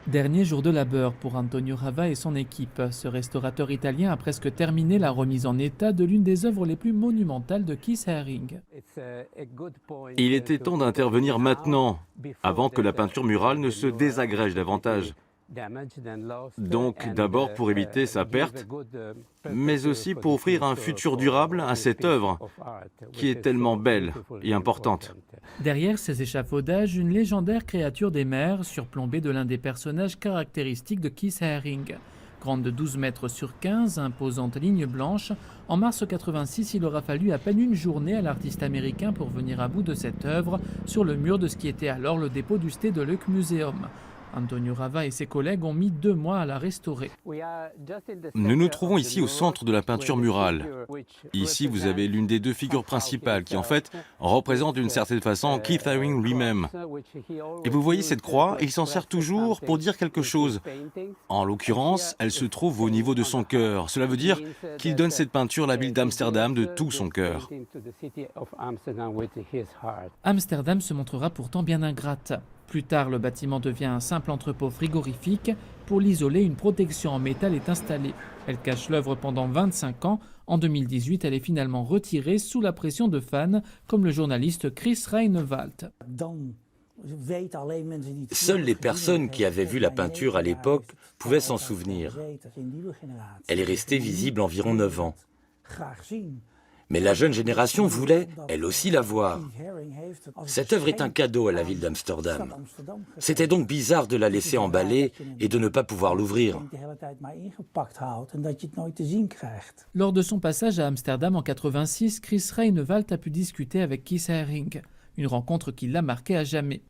Dernier jour de labeur pour Antonio Rava et son équipe. Ce restaurateur italien a presque terminé la remise en état de l'une des œuvres les plus monumentales de Keith Haring. Il était temps d'intervenir maintenant, avant que la peinture murale ne se désagrège davantage. Donc d'abord pour éviter sa perte, mais aussi pour offrir un futur durable à cette œuvre, qui est tellement belle et importante. Derrière ces échafaudages, une légendaire créature des mers, surplombée de l'un des personnages caractéristiques de Keith Haring. Grande de 12 mètres sur 15, imposante ligne blanche, en mars 86, il aura fallu à peine une journée à l'artiste américain pour venir à bout de cette œuvre sur le mur de ce qui était alors le dépôt du Stedelijk Museum. Antonio Rava et ses collègues ont mis 2 mois à la restaurer. Nous nous trouvons ici au centre de la peinture murale. Ici, vous avez l'une des 2 figures principales qui, en fait, représente d'une certaine façon Keith Haring lui-même. Et vous voyez cette croix, il s'en sert toujours pour dire quelque chose. En l'occurrence, elle se trouve au niveau de son cœur. Cela veut dire qu'il donne cette peinture à la ville d'Amsterdam de tout son cœur. Amsterdam se montrera pourtant bien ingrate. Plus tard, le bâtiment devient un simple entrepôt frigorifique. Pour l'isoler, une protection en métal est installée. Elle cache l'œuvre pendant 25 ans. En 2018, elle est finalement retirée sous la pression de fans, comme le journaliste Chris Reinewald. Seules les personnes qui avaient vu la peinture à l'époque pouvaient s'en souvenir. Elle est restée visible environ 9 ans. Mais la jeune génération voulait, elle aussi, la voir. Cette œuvre est un cadeau à la ville d'Amsterdam. C'était donc bizarre de la laisser emballer et de ne pas pouvoir l'ouvrir. Lors de son passage à Amsterdam en 86, Chris Reinewald a pu discuter avec Keith Haring. Une rencontre qui l'a marqué à jamais.